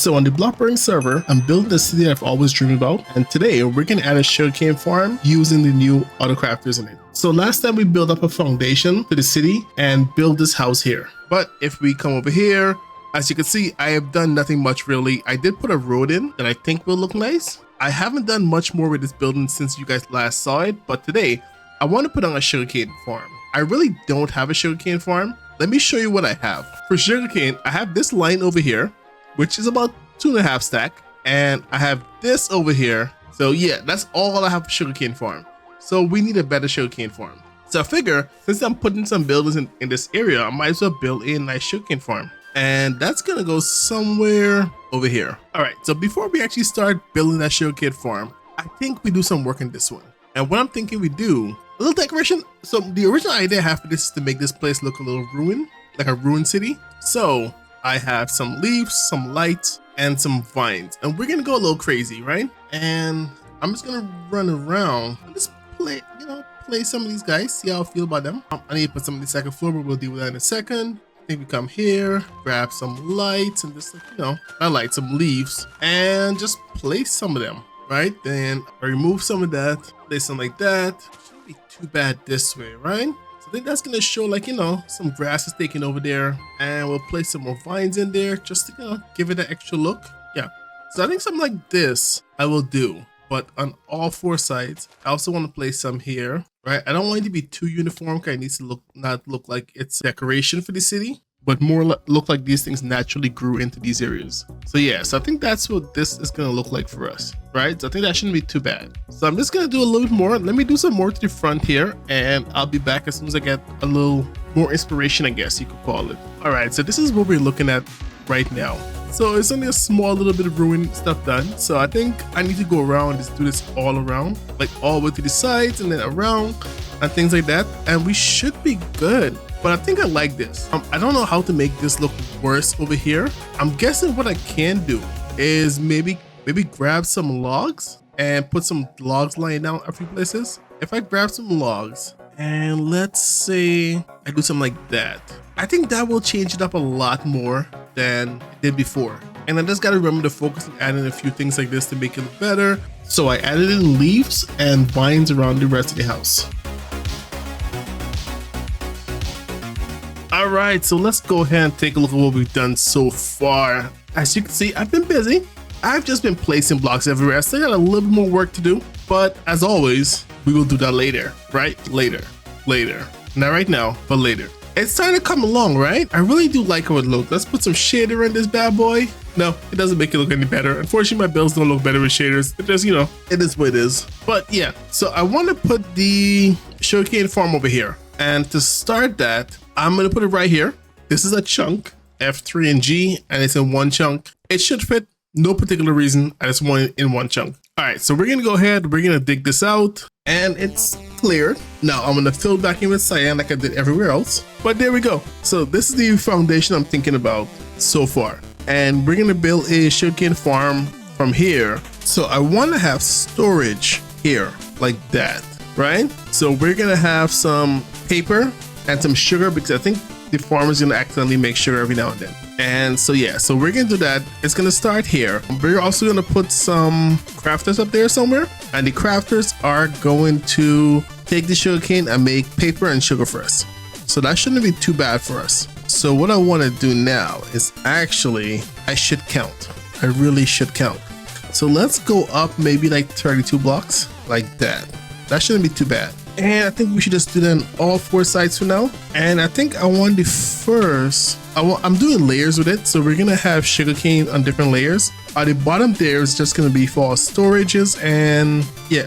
So on the BlockBreaking server, I'm building the city I've always dreamed about, and today we're going to add a sugarcane farm using the new autocrafters in it. So last time we built up a foundation to the city and built this house here. But if we come over here, as you can see, I have done nothing much really. I did put a road in that I think will look nice. I haven't done much more with this building since you guys last saw it, but today I want to put on a sugarcane farm. I really don't have a sugarcane farm. Let me show you what I have. For sugarcane, I have this line over here, which is about 2.5 stack, and I have this over here. So yeah, that's all I have for sugarcane farm. So we need a better sugarcane farm. So I figure since I'm putting some buildings in this area, I might as well build a nice sugarcane farm. And that's gonna go somewhere over here. All right, so before we actually start building that sugarcane farm, I think we do some work in this one. And what I'm thinking we do, a little decoration. So the original idea I have for this is to make this place look a little ruined, like a ruined city. So I have some leaves, some lights, and some vines. And we're gonna go a little crazy, right? And I'm just gonna run around and just play, play some of these guys, see how I feel about them. I need to put some of the second floor, but we'll deal with that in a second. I think we come here, grab some lights and just, not lights, some leaves, and just place some of them, right? Then I remove some of that, place some like that. Shouldn't be too bad this way, right? So I think that's gonna show some grass is taken over there, and we'll place some more vines in there just to, give it an extra look. Yeah. So I think something like this I will do, but on all 4 sides. I also want to place some here, right? I don't want it to be too uniform because it needs to not look like it's decoration for the city, but more look like these things naturally grew into these areas. So yeah, so I think that's what this is gonna look like for us, right? So I think that shouldn't be too bad. So I'm just gonna do a little bit more. Let me do some more to the front here, and I'll be back as soon as I get a little more inspiration, I guess you could call it. All right, so this is what we're looking at right now. So it's only a small little bit of ruined stuff done. So I think I need to go around and just do this all around, like all the way to the sides and then around and things like that. And we should be good. But I think I like this. I don't know how to make this look worse over here. I'm guessing what I can do is maybe grab some logs and put some logs lying down a few places. If I grab some logs and let's say I do something like that, I think that will change it up a lot more than it did before. And I just gotta remember to focus on adding a few things like this to make it look better. So I added in leaves and vines around the rest of the house. All right, so let's go ahead and take a look at what we've done so far. As you can see, I've been busy. I've just been placing blocks everywhere. I still got a little bit more work to do, but as always, we will do that later, right? Later. Not right now, but later. It's starting to come along, right? I really do like how it looks. Let's put some shader in this bad boy. No, it doesn't make it look any better. Unfortunately, my builds don't look better with shaders. It just, it is what it is. But yeah, so I want to put the sugarcane farm over here. And to start that, I'm going to put it right here. This is a chunk, F3 and G, and it's in one chunk. It should fit, no particular reason. I just want it in one chunk. All right, so we're going to go ahead. We're going to dig this out, and it's cleared. Now I'm going to fill back in with cyan like I did everywhere else. But there we go. So this is the foundation I'm thinking about so far. And we're going to build a sugarcane farm from here. So I want to have storage here like that, right? So we're going to have some paper and some sugar because I think the farmer is going to accidentally make sugar every now and then. And so yeah, so we're going to do that. It's going to start here. We're also going to put some crafters up there somewhere. And the crafters are going to take the sugarcane and make paper and sugar for us. So that shouldn't be too bad for us. So what I want to do now is actually, I should count. I really should count. So let's go up maybe like 32 blocks like that. That shouldn't be too bad. And I think we should just do that on all 4 sides for now. And I think I want the first, I'm doing layers with it. So we're going to have sugarcane on different layers. At the bottom there is just going to be for storages and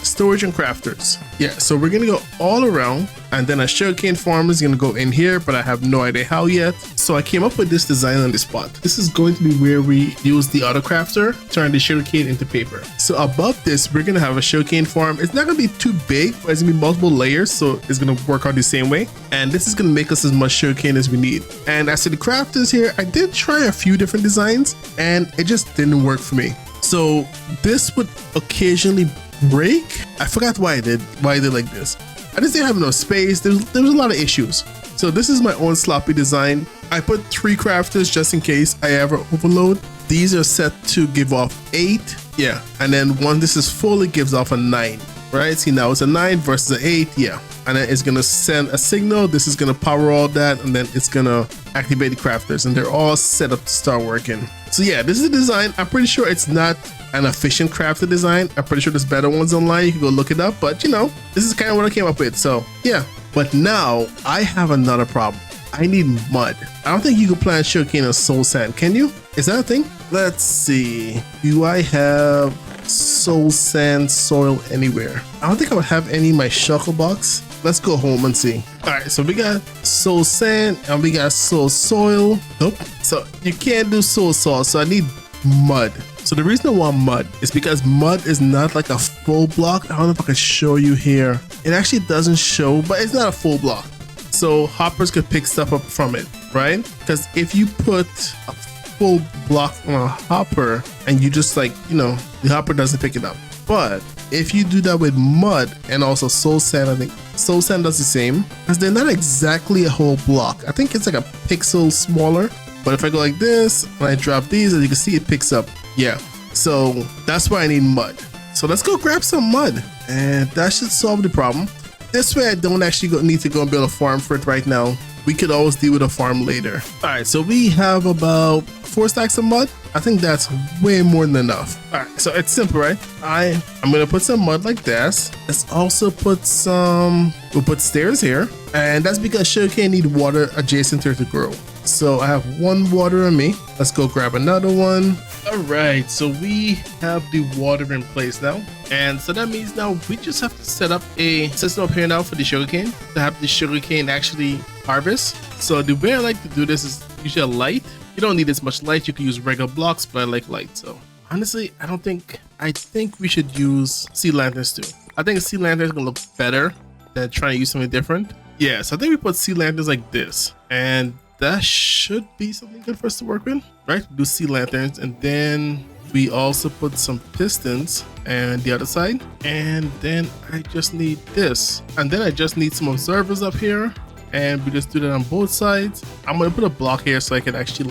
storage and crafters. Yeah, so we're going to go all around, and then a sugarcane farm is going to go in here, but I have no idea how yet. So I came up with this design on the spot. This is going to be where we use the auto crafter, turn the sugarcane into paper. So above this, we're going to have a sugarcane farm. It's not going to be too big, but it's going to be multiple layers, so it's going to work out the same way. And this is going to make us as much sugarcane as we need. And as to the crafters here, I did try a few different designs, and it just didn't work for me. So this would occasionally break. I forgot why I did like this. I just didn't have enough space. There was a lot of issues. So this is my own sloppy design. I put 3 crafters just in case I ever overload. these are set to give off 8. Yeah, and then once this is full, it gives off a 9. Right? See, now it's a 9 versus an 8. Yeah, and then it's gonna send a signal. This is gonna power all that, and then it's gonna activate the crafters, and they're all set up to start working. So yeah, this is the design. I'm pretty sure it's not an efficient crafted design. I'm pretty sure there's better ones online. You can go look it up, but you know, this is kind of what I came up with. So yeah, but now I have another problem. I need mud. I don't think you can plant sugarcane on soul sand. Can you? Is that a thing? Let's see. Do I have soul sand soil anywhere? I don't think I would have any in my shulker box. Let's go home and see. All right, so we got soul sand and we got soul soil. Nope. So you can't do soul soil, so I need mud. So the reason I want mud is because mud is not like a full block. I don't know if I can show you here. It actually doesn't show, but it's not a full block. So hoppers could pick stuff up from it, right? Because if you put a full block on a hopper and you just like, you know, the hopper doesn't pick it up. But if you do that with mud and also soul sand, I think soul sand does the same, because they're not exactly a whole block. I think it's like a pixel smaller. But if I go like this and I drop these, as you can see, it picks up. Yeah, so that's why I need mud. So let's go grab some mud, and that should solve the problem. This way I don't actually need to go and build a farm for it right now. We could always deal with a farm later. All right, so we have about 4 stacks of mud. I think that's way more than enough. All right, so it's simple, right? I'm gonna put some mud like this. Let's also put some, we'll put stairs here. And that's because sugarcane need water adjacent to it to grow. So I have 1 water on me. Let's go grab another one. All right, so we have the water in place now. And so that means now we just have to set up a system up here now for the sugarcane to have the sugarcane actually harvest. So the way I like to do this is usually a light. You don't need as much light. You can use regular blocks, but I like light. So honestly, I think we should use sea lanterns too. I think sea lanterns gonna look better than trying to use something different. Yeah, so I think we put sea lanterns like this, and that should be something good for us to work with, right? Do sea lanterns, and then we also put some pistons and the other side, and then I just need this, and then I just need some observers up here, and we just do that on both sides. I'm gonna put a block here so I can actually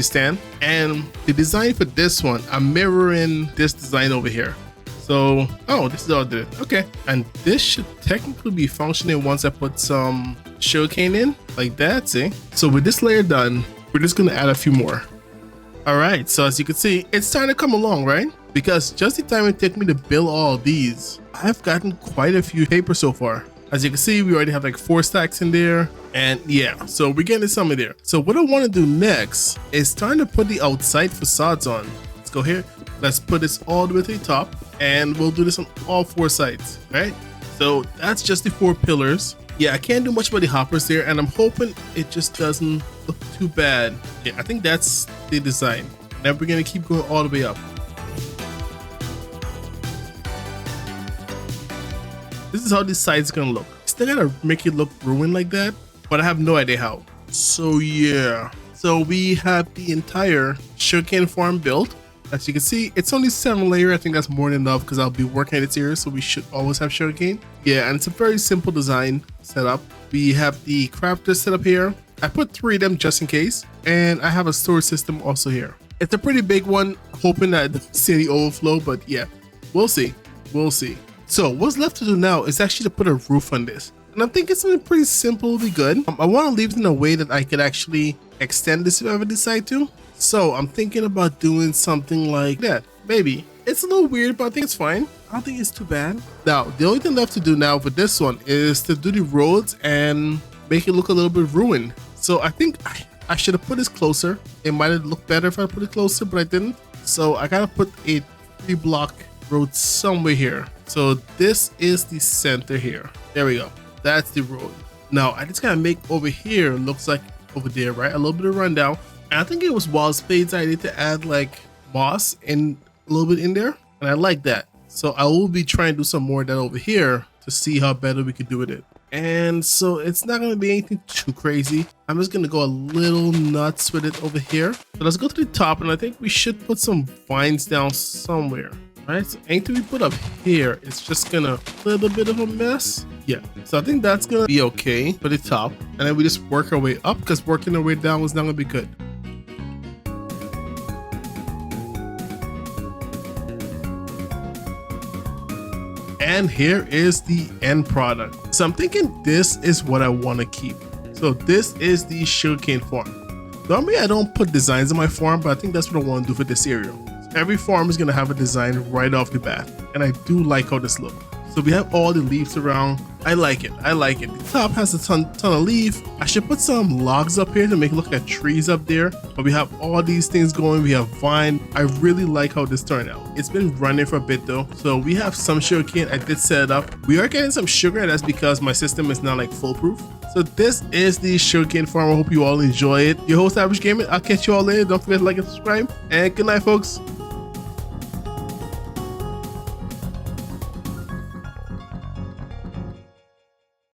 stand. And the design for this one, I'm mirroring this design over here. So, oh, this is all good. Okay, and this should technically be functioning once I put some sugarcane in, like that, see? So with this layer done, we're just gonna add a few more. All right, so as you can see, it's starting to come along, right? Because just the time it took me to build all these, I've gotten quite a few paper so far. As you can see, we already have like 4 stacks in there, and yeah, so we're getting some in there. So what I wanna do next is starting to put the outside facades on. Let's go here. Let's put this all the way to the top, and we'll do this on all 4 sides, right? So that's just the 4 pillars. Yeah, I can't do much about the hoppers there, and I'm hoping it just doesn't look too bad. Yeah, I think that's the design. Then we're gonna keep going all the way up. This is how this side's gonna look. Still gotta make it look ruined like that, but I have no idea how. So yeah, so we have the entire sugarcane farm built. As you can see, it's only 7 layer. I think that's more than enough because I'll be working at its area, so we should always have sugarcane. Yeah, and it's a very simple design setup. We have the crafters set up here. I put 3 of them just in case, and I have a storage system also here. It's a pretty big one, hoping that I don't see any overflow, but yeah, we'll see. We'll see. So what's left to do now is actually to put a roof on this. And I'm thinking something pretty simple will be good. I want to leave it in a way that I could actually extend this if I ever decide to. So I'm thinking about doing something like that. Maybe. It's a little weird, but I think it's fine. I don't think it's too bad. Now, the only thing left to do now for this one is to do the roads and make it look a little bit ruined. So I think I should have put this closer. It might have looked better if I put it closer, but I didn't. So I gotta put a 3-block road somewhere here. So this is the center here. There we go. That's the road. Now I just gotta make over here looks like over there, right? A little bit of rundown. And I think it was wall spades. I need to add like moss and a little bit in there, and I like that. So I will be trying to do some more of that over here to see how better we could do with it. And so it's not going to be anything too crazy. I'm just going to go a little nuts with it over here. So let's go to the top, and I think we should put some vines down somewhere. Right, so anything we put up here, it's just gonna a little bit of a mess. Yeah, so I think that's gonna be okay for the top, and then we just work our way up because working our way down is not gonna be good. And here is the end product. So I'm thinking this is what I want to keep. So this is the sugarcane farm. Normally I don't put designs in my farm, but I think that's what I want to do for this area. So every farm is going to have a design right off the bat, and I do like how this looks. So we have all the leaves around. I like it. I like it. The top has a ton of leaf. I should put some logs up here to make it look like trees up there. But we have all these things going. We have vine. I really like how this turned out. It's been running for a bit though. So we have some sugarcane. I did set it up. We are getting some sugar, and that's because my system is not like foolproof. So this is the sugarcane farm. I hope you all enjoy it. Your host, Average Gamer. I'll catch you all later. Don't forget to like and subscribe. And good night, folks.